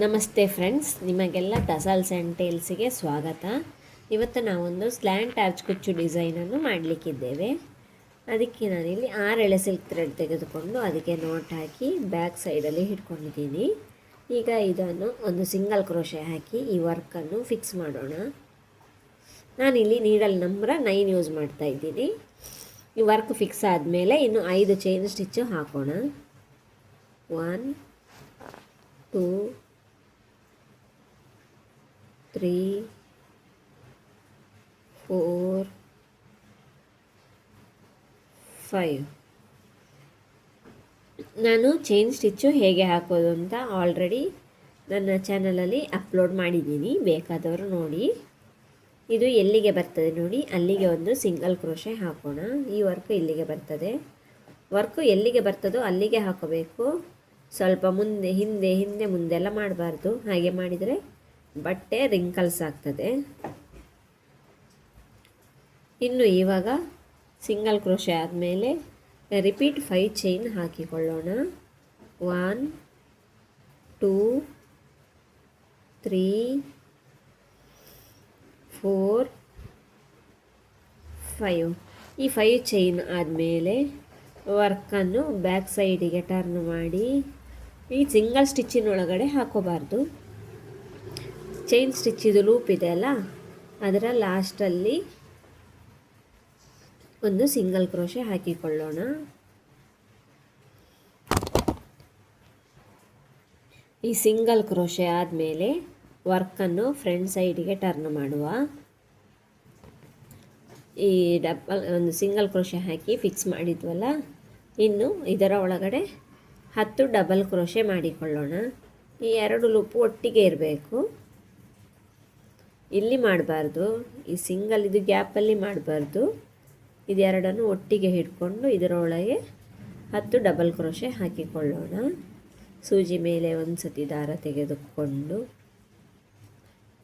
ನಮಸ್ತೆ ಫ್ರೆಂಡ್ಸ್, ನಿಮಗೆಲ್ಲ tassels and ಟೇಲ್ಸಿಗೆ ಸ್ವಾಗತ. ಇವತ್ತು ನಾವೊಂದು ಸ್ಲ್ಯಾಂಟ್ ಆರ್ಚ್ ಕುಚ್ಚು ಡಿಸೈನನ್ನು ಮಾಡಲಿಕ್ಕಿದ್ದೇವೆ. ಅದಕ್ಕೆ ನಾನಿಲ್ಲಿ 6 ಎಳೆ ಸಿಲ್ಕ್ ಥ್ರೆಡ್ ತೆಗೆದುಕೊಂಡು ಅದಕ್ಕೆ ನೋಟ್ ಹಾಕಿ ಬ್ಯಾಕ್ ಸೈಡಲ್ಲಿ ಹಿಡ್ಕೊಂಡಿದ್ದೀನಿ. ಈಗ ಇದನ್ನು ಒಂದು ಸಿಂಗಲ್ ಕ್ರೋಶೆ ಹಾಕಿ ಈ ವರ್ಕನ್ನು ಫಿಕ್ಸ್ ಮಾಡೋಣ. ನಾನಿಲ್ಲಿ ನೀಡಲ್ ನಂಬರ್ 9 ಯೂಸ್ ಮಾಡ್ತಾ ಇದ್ದೀನಿ. ಈ ವರ್ಕ್ ಫಿಕ್ಸ್ ಆದಮೇಲೆ ಇನ್ನು 5 ಚೈನ್ ಸ್ಟಿಚ್ಚು ಹಾಕೋಣ. 1 2 3 4 5. ನಾನು ಚೈನ್ ಸ್ಟಿಚ್ಚು ಹೇಗೆ ಹಾಕೋದು ಅಂತ ಆಲ್ರೆಡಿ ನನ್ನ ಚಾನಲಲ್ಲಿ ಅಪ್ಲೋಡ್ ಮಾಡಿದ್ದೀನಿ, ಬೇಕಾದವರು ನೋಡಿ. ಇದು ಎಲ್ಲಿಗೆ ಬರ್ತದೆ ನೋಡಿ, ಅಲ್ಲಿಗೆ ಒಂದು ಸಿಂಗಲ್ ಕ್ರೋಶೆ ಹಾಕೋಣ. ಈ ವರ್ಕ್ ಇಲ್ಲಿಗೆ ಬರ್ತದೆ. ವರ್ಕು ಎಲ್ಲಿಗೆ ಬರ್ತದೋ ಅಲ್ಲಿಗೆ ಹಾಕೋಬೇಕು. ಸ್ವಲ್ಪ ಮುಂದೆ ಹಿಂದೆ ಮುಂದೆಲ್ಲ ಮಾಡಬಾರ್ದು. ಹಾಗೆ ಮಾಡಿದರೆ ಬಟ್ಟೆ ರಿಂಕಲ್ಸ್ ಆಗ್ತದೆ. ಇನ್ನು ಇವಾಗ ಸಿಂಗಲ್ ಕ್ರೋಶೆ ಆದಮೇಲೆ ರಿಪೀಟ್ 5 ಚೈನ್ ಹಾಕಿಕೊಳ್ಳೋಣ. 1 2 3 4 5. ಈ 5 ಚೈನ್ ಆದಮೇಲೆ ವರ್ಕನ್ನು ಬ್ಯಾಕ್ ಸೈಡಿಗೆ ಟರ್ನ್ ಮಾಡಿ ಈ ಸಿಂಗಲ್ ಸ್ಟಿಚ್ಚಿನೊಳಗಡೆ ಹಾಕೋಬಾರ್ದು. ಚೈನ್ ಸ್ಟಿಚ್ಚಿದು ಲೂಪ್ ಇದೆ ಅಲ್ಲ, ಅದರ ಲಾಸ್ಟಲ್ಲಿ ಒಂದು ಸಿಂಗಲ್ ಕ್ರೋಶೆ ಹಾಕಿಕೊಳ್ಳೋಣ. ಈ ಸಿಂಗಲ್ ಕ್ರೋಶೆ ಆದಮೇಲೆ ವರ್ಕನ್ನು ಫ್ರಂಟ್ ಸೈಡಿಗೆ ಟರ್ನ್ ಮಾಡುವ. ಈ ಒಂದು ಸಿಂಗಲ್ ಕ್ರೋಶೆ ಹಾಕಿ ಫಿಕ್ಸ್ ಮಾಡಿದ್ವಲ್ಲ, ಇನ್ನು ಇದರ ಒಳಗಡೆ 10 ಡಬಲ್ ಕ್ರೋಶೆ ಮಾಡಿಕೊಳ್ಳೋಣ. ಈ 2 ಲೂಪು ಒಟ್ಟಿಗೆ ಇರಬೇಕು, ಇಲ್ಲಿ ಮಾಡಬಾರ್ದು. ಈ ಸಿಂಗಲ್ ಇದು ಗ್ಯಾಪಲ್ಲಿ ಮಾಡಬಾರ್ದು. ಇದೆರಡನ್ನು ಒಟ್ಟಿಗೆ ಹಿಡ್ಕೊಂಡು ಇದರೊಳಗೆ 10 ಡಬಲ್ ಕ್ರೋಶೆ ಹಾಕಿಕೊಳ್ಳೋಣ. ಸೂಜಿ ಮೇಲೆ ಒಂದು ಸತಿ ದಾರ ತೆಗೆದುಕೊಂಡು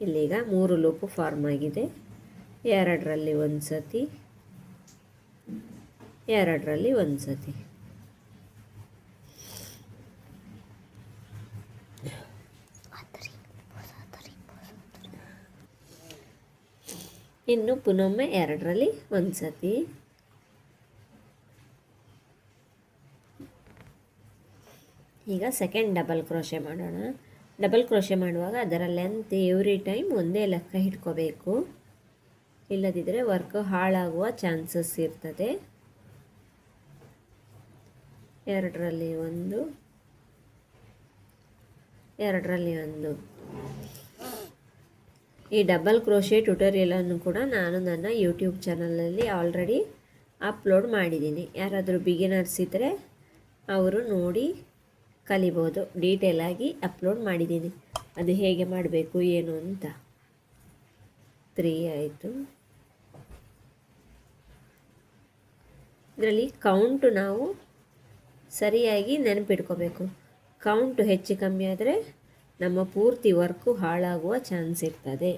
ಇಲ್ಲೀಗ 3 ಲೂಪು ಫಾರ್ಮ್ ಆಗಿದೆ. 2ರಲ್ಲಿ ಒಂದು ಸತಿ, 2ರಲ್ಲಿ ಒಂದು ಸತಿ. ಇನ್ನು ಪುನೊಮ್ಮೆ 2ರಲ್ಲಿ ಒಂದು ಸತಿ. ಈಗ ಸೆಕೆಂಡ್ ಡಬಲ್ ಕ್ರೋಶೆ ಮಾಡೋಣ. ಡಬಲ್ ಕ್ರೋಶೆ ಮಾಡುವಾಗ ಅದರ ಲೆಂತ್ ಎವ್ರಿ ಟೈಮ್ ಒಂದೇ ಲೆಕ್ಕ ಇಟ್ಕೋಬೇಕು, ಇಲ್ಲದಿದ್ದರೆ ವರ್ಕ್ ಹಾಳಾಗುವ ಚಾನ್ಸಸ್ ಇರ್ತದೆ. 2ರಲ್ಲಿ ಒಂದು, 2ರಲ್ಲಿ ಒಂದು. ಈ ಡಬಲ್ ಕ್ರೋಶೆ ಟ್ಯುಟೋರಿಯಲನ್ನು ಕೂಡ ನಾನು ನನ್ನ ಯೂಟ್ಯೂಬ್ ಚಾನಲಲ್ಲಿ ಆಲ್ರೆಡಿ ಅಪ್ಲೋಡ್ ಮಾಡಿದ್ದೀನಿ. ಯಾರಾದರೂ ಬಿಗಿನರ್ಸ್ ಇದ್ದರೆ ಅವರು ನೋಡಿ ಕಲಿಬೋದು. ಡೀಟೇಲಾಗಿ ಅಪ್ಲೋಡ್ ಮಾಡಿದ್ದೀನಿ, ಅದು ಹೇಗೆ ಮಾಡಬೇಕು ಏನು ಅಂತ. 3 ಆಯಿತು. ಇದರಲ್ಲಿ ಕೌಂಟು ನಾವು ಸರಿಯಾಗಿ ನೆನಪಿಟ್ಕೋಬೇಕು. ಕೌಂಟು ಹೆಚ್ಚು ಕಮ್ಮಿ ಆದರೆ ನಮ್ಮ ಪೂರ್ತಿ ವರ್ಕು ಹಾಳಾಗುವ ಚಾನ್ಸ್ ಇರ್ತದೆ.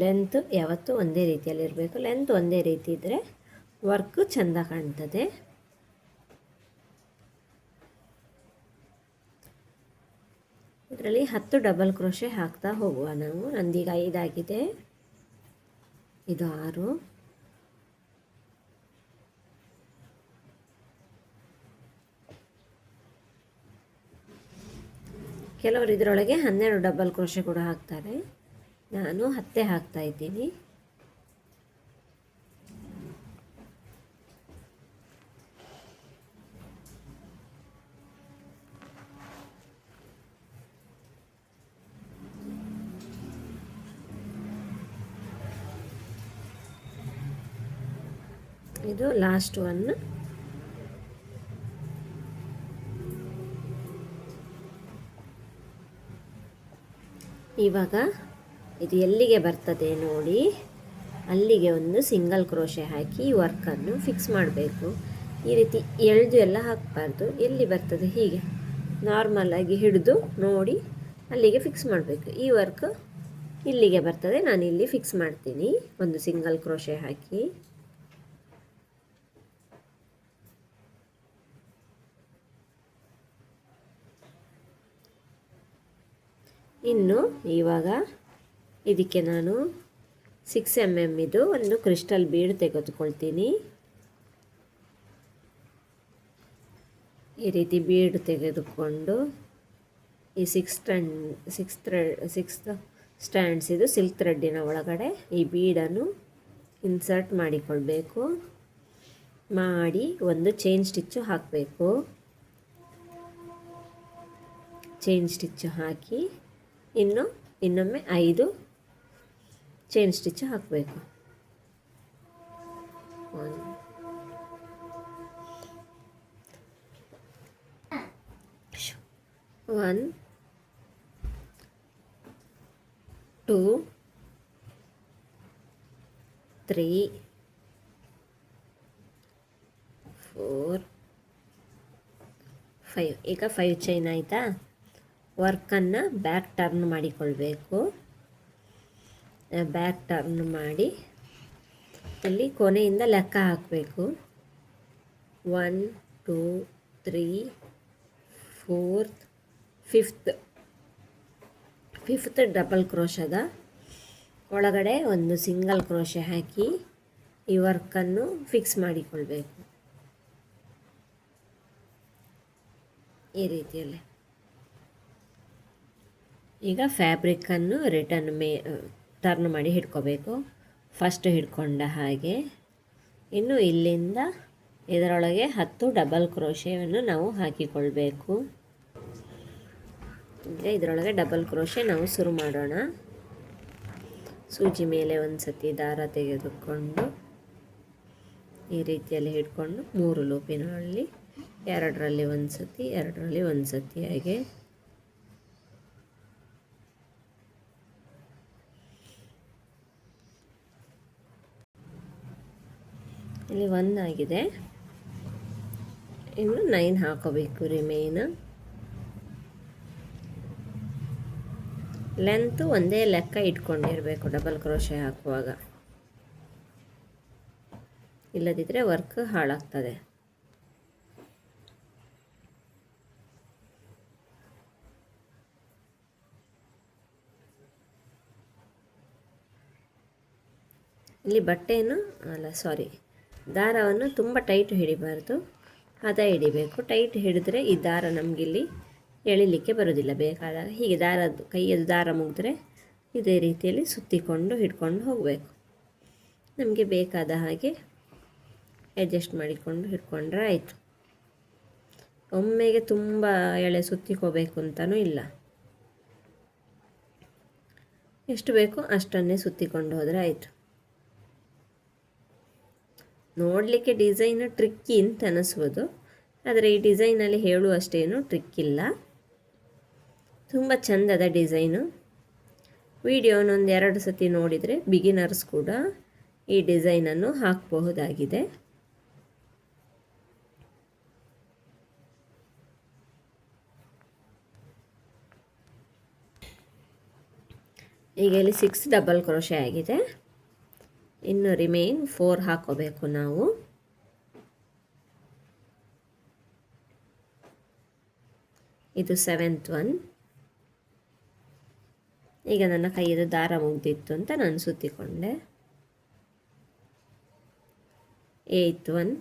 ಲೆಂತ್ ಯಾವತ್ತೂ ಒಂದೇ ರೀತಿಯಲ್ಲಿರಬೇಕು. ಲೆಂತ್ ಒಂದೇ ರೀತಿ ಇದ್ದರೆ ವರ್ಕು ಚೆಂದ ಕಾಣ್ತದೆ. ಇದರಲ್ಲಿ 10 ಡಬಲ್ ಕ್ರೋಶೆ ಹಾಕ್ತಾ ಹೋಗುವ ನಾವು. ನಂದೀಗ 5 ಆಗಿದೆ, ಇದು 6. ಕೆಲವರು ಇದರೊಳಗೆ 12 ಡಬಲ್ ಕ್ರೋಶೆ ಕೂಡ ಹಾಕ್ತಾರೆ. ನಾನು 10 ಹಾಕ್ತಾ ಇದ್ದೀನಿ. ಇದು ಲಾಸ್ಟ್ ಒನ್. ಇವಾಗ ಇದು ಎಲ್ಲಿಗೆ ಬರ್ತದೆ ನೋಡಿ, ಅಲ್ಲಿಗೆ ಒಂದು ಸಿಂಗಲ್ ಕ್ರೋಶೆ ಹಾಕಿ ವರ್ಕನ್ನು ಫಿಕ್ಸ್ ಮಾಡಬೇಕು. ಈ ರೀತಿ ಎಳೆದು ಎಲ್ಲ ಹಾಕಬಾರ್ದು. ಎಲ್ಲಿ ಬರ್ತದೆ ಹೀಗೆ ನಾರ್ಮಲಾಗಿ ಹಿಡಿದು ನೋಡಿ ಅಲ್ಲಿಗೆ ಫಿಕ್ಸ್ ಮಾಡಬೇಕು. ಈ ವರ್ಕ್ ಇಲ್ಲಿಗೆ ಬರ್ತದೆ, ನಾನು ಇಲ್ಲಿ ಫಿಕ್ಸ್ ಮಾಡ್ತೀನಿ ಒಂದು ಸಿಂಗಲ್ ಕ್ರೋಶೆ ಹಾಕಿ. ಇನ್ನು ಇವಾಗ ಇದಕ್ಕೆ ನಾನು 6 mm ಇದು ಒಂದು ಕ್ರಿಸ್ಟಲ್ ಬೀಡ್ ತೆಗೆದುಕೊಳ್ತೀನಿ. ಈ ರೀತಿ ಬೀಡ್ ತೆಗೆದುಕೊಂಡು ಈ 6 ಸ್ಟ್ಯಾಂಡ್ಸ್ ಇದು ಸಿಲ್ಕ್ ಥ್ರೆಡ್ಡಿನ ಒಳಗಡೆ ಈ ಬೀಡನ್ನು ಇನ್ಸರ್ಟ್ ಮಾಡಿಕೊಳ್ಬೇಕು. ಮಾಡಿ ಒಂದು ಚೈನ್ ಸ್ಟಿಚ್ಚು ಹಾಕಬೇಕು. ಚೈನ್ ಸ್ಟಿಚ್ಚು ಹಾಕಿ ಇನ್ನೊಮ್ಮೆ 5 ಚೈನ್ ಸ್ಟಿಚ್ ಹಾಕಬೇಕು. 1 2 3 4 5. ಈಗ 5 ಚೈನ್ ಆಯಿತಾ. ವರ್ಕನ್ನು ಬ್ಯಾಕ್ ಟರ್ನ್ ಮಾಡಿಕೊಳ್ಬೇಕು. ಬ್ಯಾಕ್ ಟರ್ನ್ ಮಾಡಿ ಇಲ್ಲಿ ಕೊನೆಯಿಂದ ಲೆಕ್ಕ ಹಾಕಬೇಕು. 1 2 3 4 5th ಡಬಲ್ ಕ್ರೋಶದ ಒಳಗಡೆ ಒಂದು ಸಿಂಗಲ್ ಕ್ರೋಶೆ ಹಾಕಿ ಈ ವರ್ಕನ್ನು ಫಿಕ್ಸ್ ಮಾಡಿಕೊಳ್ಬೇಕು. ಈ ರೀತಿಯಲ್ಲಿ ಈಗ ಫ್ಯಾಬ್ರಿಕ್ಕನ್ನು ಟರ್ನ್ ಮಾಡಿ ಹಿಡ್ಕೋಬೇಕು. ಫಸ್ಟ್ ಹಿಡ್ಕೊಂಡ ಹಾಗೆ ಇನ್ನು ಇಲ್ಲಿಂದ ಇದರೊಳಗೆ 10 ಡಬಲ್ ಕ್ರೋಶೆಯನ್ನು ನಾವು ಹಾಕಿಕೊಳ್ಬೇಕು. ಈಗ ಇದರೊಳಗೆ ಡಬಲ್ ಕ್ರೋಶೆ ನಾವು ಶುರು ಮಾಡೋಣ. ಸೂಜಿ ಮೇಲೆ ಒಂದು ಸತಿ ದಾರ ತೆಗೆದುಕೊಂಡು ಈ ರೀತಿಯಲ್ಲಿ ಹಿಡ್ಕೊಂಡು 3 ಲೂಪಿನಲ್ಲಿ 2ರಲ್ಲಿ ಒಂದು ಸತಿ 2ರಲ್ಲಿ ಒಂದು ಸತಿ ಹಾಗೆ ಇಲ್ಲಿ 1 ಆಗಿದೆ. ಇನ್ನು 9 ಹಾಕೋಬೇಕು. ರಿಮೇನ್ ಲೆಂತು ಒಂದೇ ಲೆಕ್ಕ ಇಟ್ಕೊಂಡಿರಬೇಕು ಡಬಲ್ ಕ್ರೋಶೆ ಹಾಕುವಾಗ, ಇಲ್ಲದಿದ್ದರೆ ವರ್ಕ್ ಹಾಳಾಗ್ತದೆ. ಇಲ್ಲಿ ದಾರವನ್ನು ತುಂಬ ಟೈಟ್ ಹಿಡಿಬಾರ್ದು, ಹದ ಹಿಡಿಬೇಕು. ಟೈಟ್ ಹಿಡಿದ್ರೆ ಈ ದಾರ ನಮಗಿಲ್ಲಿ ಎಳಿಲಿಕ್ಕೆ ಬರೋದಿಲ್ಲ. ಬೇಕಾದಾಗ ಹೀಗೆ ಕೈಯದು ದಾರ ಮುಗಿದ್ರೆ ಇದೇ ರೀತಿಯಲ್ಲಿ ಸುತ್ತಿಕೊಂಡು ಹಿಡ್ಕೊಂಡು ಹೋಗಬೇಕು. ನಮಗೆ ಬೇಕಾದ ಹಾಗೆ ಅಡ್ಜಸ್ಟ್ ಮಾಡಿಕೊಂಡು ಹಿಡ್ಕೊಂಡ್ರೆ ಆಯಿತು. ಒಮ್ಮೆಗೆ ತುಂಬ ಎಳೆ ಸುತ್ತಿಕೋಬೇಕು ಅಂತಲೂ ಇಲ್ಲ, ಎಷ್ಟು ಬೇಕೋ ಅಷ್ಟನ್ನೇ ಸುತ್ತಿಕೊಂಡು ಹೋದರೆ ಆಯಿತು. ನೋಡಲಿಕ್ಕೆ ಡಿಸೈನು ಟ್ರಿಕ್ಕಿ ಅಂತ ಅನ್ನಿಸ್ಬೋದು, ಆದರೆ ಈ ಡಿಸೈನಲ್ಲಿ ಹೇಳುವಷ್ಟೇನು ಟ್ರಿಕ್ ಇಲ್ಲ. ತುಂಬ ಚೆಂದದ ಡಿಸೈನು. ವಿಡಿಯೋನೊಂದು 2 ಸತಿ ನೋಡಿದರೆ ಬಿಗಿನರ್ಸ್ ಕೂಡ ಈ ಡಿಸೈನನ್ನು ಹಾಕಬಹುದಾಗಿದೆ. ಈಗ ಇಲ್ಲಿ 6 ಡಬಲ್ ಕ್ರೋಶೆ ಆಗಿದೆ. ಇನ್ನು ರಿಮೇನ್ 4 ಹಾಕೋಬೇಕು ನಾವು. ಇದು 7th ಒನ್. ಈಗ ನನ್ನ ಕೈಯದು ದಾರ ಮುಗ್ದಿತ್ತು ಅಂತ ನಾನು ಸುತ್ತಿಕೊಂಡೆ. 8th one.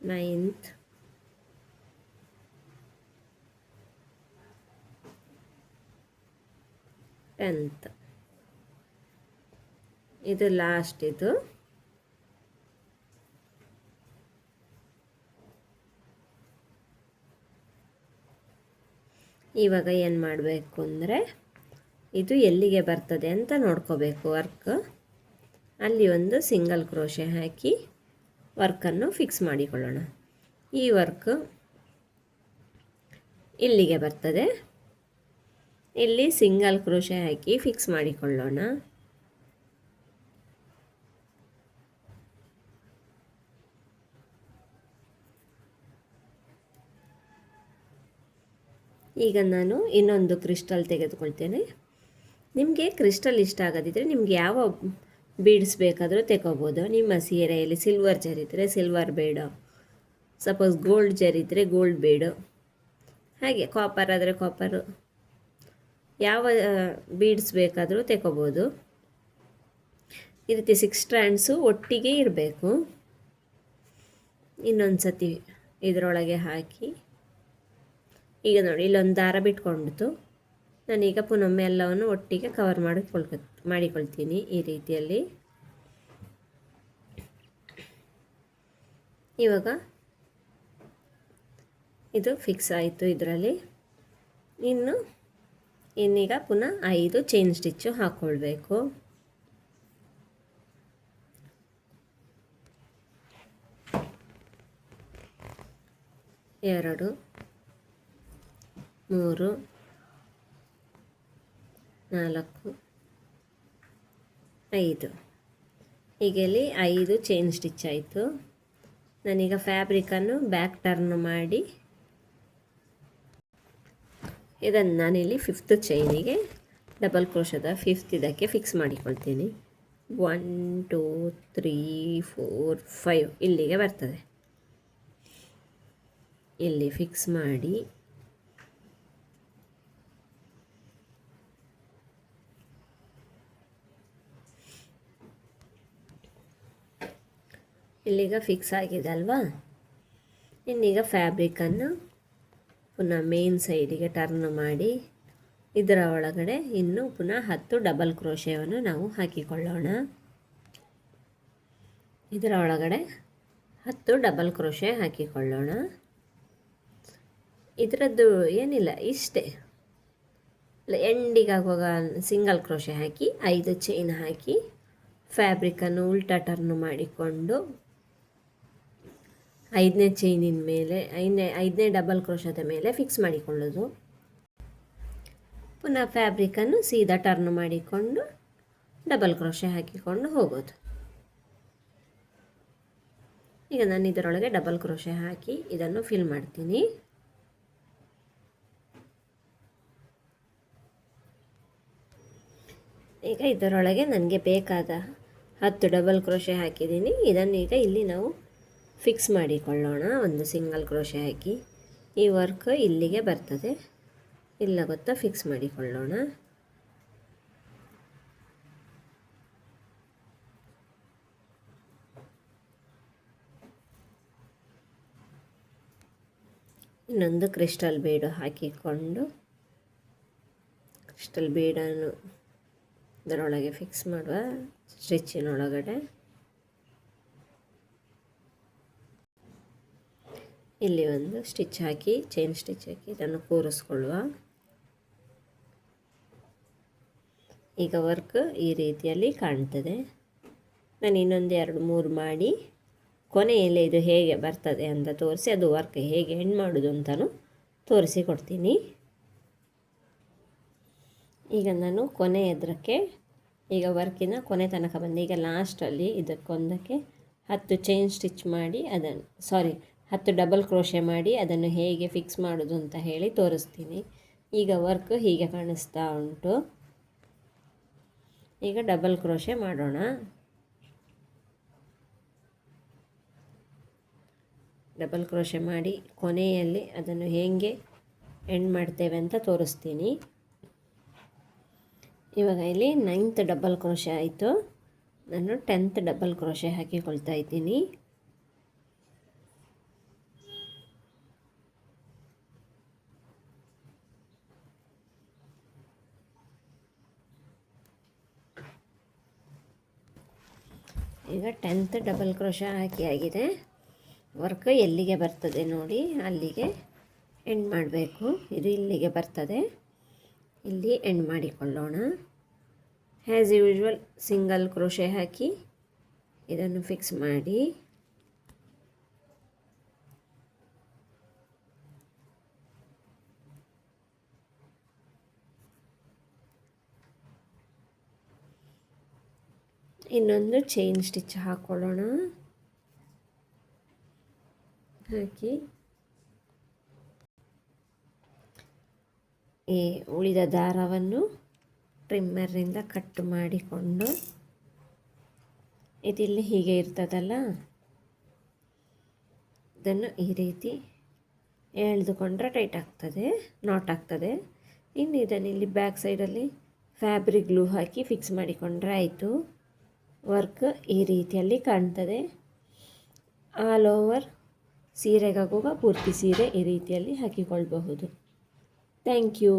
9th. 10th. ಇದು ಲಾಸ್ಟ್. ಇದು ಇವಾಗ ಏನು ಮಾಡಬೇಕು ಅಂದರೆ ಇದು ಎಲ್ಲಿಗೆ ಬರ್ತದೆ ಅಂತ ನೋಡ್ಕೋಬೇಕು. ವರ್ಕ್ ಅಲ್ಲಿ ಒಂದು ಸಿಂಗಲ್ ಕ್ರೋಶೆ ಹಾಕಿ ವರ್ಕನ್ನು ಫಿಕ್ಸ್ ಮಾಡಿಕೊಳ್ಳೋಣ. ಈ ವರ್ಕ್ ಇಲ್ಲಿಗೆ ಬರ್ತದೆ, ಇಲ್ಲಿ ಸಿಂಗಲ್ ಕ್ರೋಶೆ ಹಾಕಿ ಫಿಕ್ಸ್ ಮಾಡಿಕೊಳ್ಳೋಣ. ಈಗ ನಾನು ಇನ್ನೊಂದು ಕ್ರಿಸ್ಟಲ್ ತೆಗೆದುಕೊಳ್ತೇನೆ. ನಿಮಗೆ ಕ್ರಿಸ್ಟಲ್ ಇಷ್ಟ ಆಗೋದಿದ್ರೆ ನಿಮ್ಗೆ ಯಾವ ಬೀಡ್ಸ್ ಬೇಕಾದರೂ ತೆಗೋಬೋದು. ನಿಮ್ಮ ಸೀರೆಯಲ್ಲಿ ಸಿಲ್ವರ್ ಜರಿದ್ರೆ ಸಿಲ್ವರ್ ಬೇಡು, ಸಪೋಸ್ ಗೋಲ್ಡ್ ಜರಿದ್ರೆ ಗೋಲ್ಡ್ ಬೇಡು, ಹಾಗೆ ಕಾಪರ್ ಆದರೆ ಕಾಪರು, ಯಾವ ಬೀಡ್ಸ್ ಬೇಕಾದರೂ ತೆಗೋಬೋದು. ಈ ರೀತಿ 6 ಸ್ಟ್ರ್ಯಾಂಡ್ಸು ಒಟ್ಟಿಗೆ ಇರಬೇಕು. ಇನ್ನೊಂದು ಸತಿ ಇದರೊಳಗೆ ಹಾಕಿ, ಈಗ ನೋಡಿ ಇಲ್ಲೊಂದು ದಾರ ಬಿಟ್ಕೊಂಡಿತು. ನಾನೀಗ ಪುನೊಮ್ಮೆ ಎಲ್ಲವನ್ನು ಒಟ್ಟಿಗೆ ಕವರ್ ಮಾಡಿಕೊಳ್ತೀನಿ ಈ ರೀತಿಯಲ್ಲಿ. ಇವಾಗ ಇದು ಫಿಕ್ಸ್ ಆಯಿತು ಇದರಲ್ಲಿ. ಇನ್ನೀಗ ಪುನಃ 5 ಚೈನ್ ಸ್ಟಿಚ್ಚು ಹಾಕ್ಕೊಳ್ಬೇಕು. 2 3 4 5 ಈಗ ಇಲ್ಲಿ 5 ಚೈನ್ ಸ್ಟಿಚ್ ಆಯಿತು. ನಾನೀಗ ಫ್ಯಾಬ್ರಿಕನ್ನು ಬ್ಯಾಕ್ ಟರ್ನ್ ಮಾಡಿ ಇದನ್ನು ನಾನಿಲ್ಲಿ 5th ಚೈನಿಗೆ ಡಬಲ್ ಕ್ರೋಶದ 5th ಇದಕ್ಕೆ ಫಿಕ್ಸ್ ಮಾಡಿಕೊಳ್ತೀನಿ. 1 2 3 4 5 ಇಲ್ಲಿಗೆ ಬರ್ತದೆ. ಇಲ್ಲಿ ಫಿಕ್ಸ್ ಮಾಡಿ ಇಲ್ಲಿಗ ಫಿಕ್ಸ್ ಆಗಿದೆ ಅಲ್ವಾ. ಇನ್ನೀಗ ಫ್ಯಾಬ್ರಿಕನ್ನು ಪುನಃ ಮೇನ್ ಸೈಡಿಗೆ ಟರ್ನ್ ಮಾಡಿ ಇದರ ಒಳಗಡೆ ಇನ್ನು ಪುನಃ 10 ಡಬಲ್ ಕ್ರೋಶೆಯನ್ನು ನಾವು ಹಾಕಿಕೊಳ್ಳೋಣ. ಇದರ ಒಳಗಡೆ 10 ಡಬಲ್ ಕ್ರೋಶೆ ಹಾಕಿಕೊಳ್ಳೋಣ. ಇದರದ್ದು ಏನಿಲ್ಲ, ಇಷ್ಟೇ. ಎಂಡಿಗೆ ಆಗುವಾಗ ಸಿಂಗಲ್ ಕ್ರೋಶೆ ಹಾಕಿ 5 ಚೈನ್ ಹಾಕಿ ಫ್ಯಾಬ್ರಿಕನ್ನು ಉಲ್ಟಾ ಟರ್ನ್ ಮಾಡಿಕೊಂಡು 5ನೇ ಚೈನಿನ ಮೇಲೆ 5ನೇ ಡಬಲ್ ಕ್ರೋಶದ ಮೇಲೆ ಫಿಕ್ಸ್ ಮಾಡಿಕೊಳ್ಳೋದು. ಪುನಃ ಫ್ಯಾಬ್ರಿಕನ್ನು ಸೀದಾ ಟರ್ನ್ ಮಾಡಿಕೊಂಡು ಡಬಲ್ ಕ್ರೋಶೆ ಹಾಕಿಕೊಂಡು ಹೋಗೋದು. ಈಗ ನಾನು ಇದರೊಳಗೆ ಡಬಲ್ ಕ್ರೋಶೆ ಹಾಕಿ ಇದನ್ನು ಫಿಲ್ ಮಾಡ್ತೀನಿ. ಈಗ ಇದರೊಳಗೆ ನನಗೆ ಬೇಕಾದ 10 ಡಬಲ್ ಕ್ರೋಶೆ ಹಾಕಿದ್ದೀನಿ. ಇದನ್ನು ಈಗ ಇಲ್ಲಿ ನಾವು ಫಿಕ್ಸ್ ಮಾಡಿಕೊಳ್ಳೋಣ. ಒಂದು ಸಿಂಗಲ್ ಕ್ರೋಶೆ ಹಾಕಿ ಈ ವರ್ಕ್ ಇಲ್ಲಿಗೆ ಬರ್ತದೆ, ಇಲ್ಲ ಗೊತ್ತಾ ಫಿಕ್ಸ್ ಮಾಡಿಕೊಳ್ಳೋಣ. ಇನ್ನೊಂದು ಕ್ರಿಸ್ಟಲ್ ಬೀಡು ಹಾಕಿಕೊಂಡು ಕ್ರಿಸ್ಟಲ್ ಬೀಡನ್ನು ಇದರೊಳಗೆ ಫಿಕ್ಸ್ ಮಾಡುವ ಸ್ಟಿಚ್ಚಿನೊಳಗಡೆ. ಇಲ್ಲಿ ಒಂದು ಸ್ಟಿಚ್ ಹಾಕಿ ಚೈನ್ ಸ್ಟಿಚ್ ಹಾಕಿ ಇದನ್ನು ಕೂರಿಸ್ಕೊಳ್ಳುವ. ಈಗ ವರ್ಕ್ ಈ ರೀತಿಯಲ್ಲಿ ಕಾಣ್ತದೆ. ನಾನು ಇನ್ನೊಂದು 2 3 ಮಾಡಿ ಕೊನೆಯಲ್ಲಿ ಇದು ಹೇಗೆ ಬರ್ತದೆ ಅಂತ ತೋರಿಸಿ, ಅದು ವರ್ಕ್ ಹೇಗೆ ಎಂಡ್ ಮಾಡೋದು ಅಂತಲೂ ತೋರಿಸಿಕೊಡ್ತೀನಿ. ಈಗ ನಾನು ಕೊನೆಯದಕ್ಕೆ ಈಗ ವರ್ಕಿನ ಕೊನೆ ತನಕ ಬಂದೆ. ಈಗ ಲಾಸ್ಟಲ್ಲಿ ಇದಕ್ಕೊಂದಕ್ಕೆ 10 ಚೈನ್ ಸ್ಟಿಚ್ ಮಾಡಿ 10 ಡಬಲ್ ಕ್ರೋಶೆ ಮಾಡಿ ಅದನ್ನು ಹೇಗೆ ಫಿಕ್ಸ್ ಮಾಡೋದು ಅಂತ ಹೇಳಿ ತೋರಿಸ್ತೀನಿ. ಈಗ ವರ್ಕ್ ಹೀಗೆ ಕಾಣಿಸ್ತಾ ಉಂಟು. ಈಗ ಡಬಲ್ ಕ್ರೋಶೆ ಮಾಡೋಣ. ಡಬಲ್ ಕ್ರೋಶೆ ಮಾಡಿ ಕೊನೆಯಲ್ಲಿ ಅದನ್ನು ಹೇಗೆ ಎಂಡ್ ಮಾಡ್ತೇವೆ ಅಂತ ತೋರಿಸ್ತೀನಿ. ಇವಾಗ ಇಲ್ಲಿ 9th ಡಬಲ್ ಕ್ರೋಶೆ ಆಯಿತು. ನಾನು 10th ಡಬಲ್ ಕ್ರೋಶೆ ಹಾಕಿಕೊಳ್ತಾ ಇದ್ದೀನಿ. ಈಗ 10th ಡಬಲ್ ಕ್ರೋಶೆ ಹಾಕಿ ಆಗಿದೆ. ವರ್ಕ್ ಎಲ್ಲಿಗೆ ಬರ್ತದೆ ನೋಡಿ ಅಲ್ಲಿಗೆ ಎಂಡ್ ಮಾಡಬೇಕು. ಇದು ಇಲ್ಲಿಗೆ ಬರ್ತದೆ, ಇಲ್ಲಿ ಎಂಡ್ ಮಾಡಿಕೊಳ್ಳೋಣ. ಆ್ಯಸ್ ಯೂಶ್ವಲ್ ಸಿಂಗಲ್ ಕ್ರೋಶೆ ಹಾಕಿ ಇದನ್ನು ಫಿಕ್ಸ್ ಮಾಡಿ ಇನ್ನೊಂದು ಚೈನ್ ಸ್ಟಿಚ್ ಹಾಕ್ಕೊಳ್ಳೋಣ. ಹಾಕಿ ಈ ಉಳಿದ ದಾರವನ್ನು ಟ್ರಿಮ್ಮರಿಂದ ಕಟ್ ಮಾಡಿಕೊಂಡು ಇದಿಲ್ಲಿ ಹೀಗೆ ಇರ್ತದಲ್ಲ, ಇದನ್ನು ಈ ರೀತಿ ಎಳೆದುಕೊಂಡ್ರೆ ಟೈಟ್ ಆಗ್ತದೆ, ನಾಟ್ ಆಗ್ತದೆ. ಇನ್ನು ಇದನ್ನು ಇಲ್ಲಿ ಬ್ಯಾಕ್ ಸೈಡಲ್ಲಿ ಫ್ಯಾಬ್ರಿಕ್ ಗ್ಲೂ ಹಾಕಿ ಫಿಕ್ಸ್ ಮಾಡಿಕೊಂಡ್ರೆ ಆಯಿತು. ವರ್ಕ್ ಈ ರೀತಿಯಲ್ಲಿ ಕಾಣ್ತದೆ. ಆಲ್ ಓವರ್ ಸೀರೆಗಾಗುವಾಗ ಪೂರ್ತಿ ಸೀರೆ ಈ ರೀತಿಯಲ್ಲಿ ಹಾಕಿಕೊಳ್ಬಹುದು. Thank you.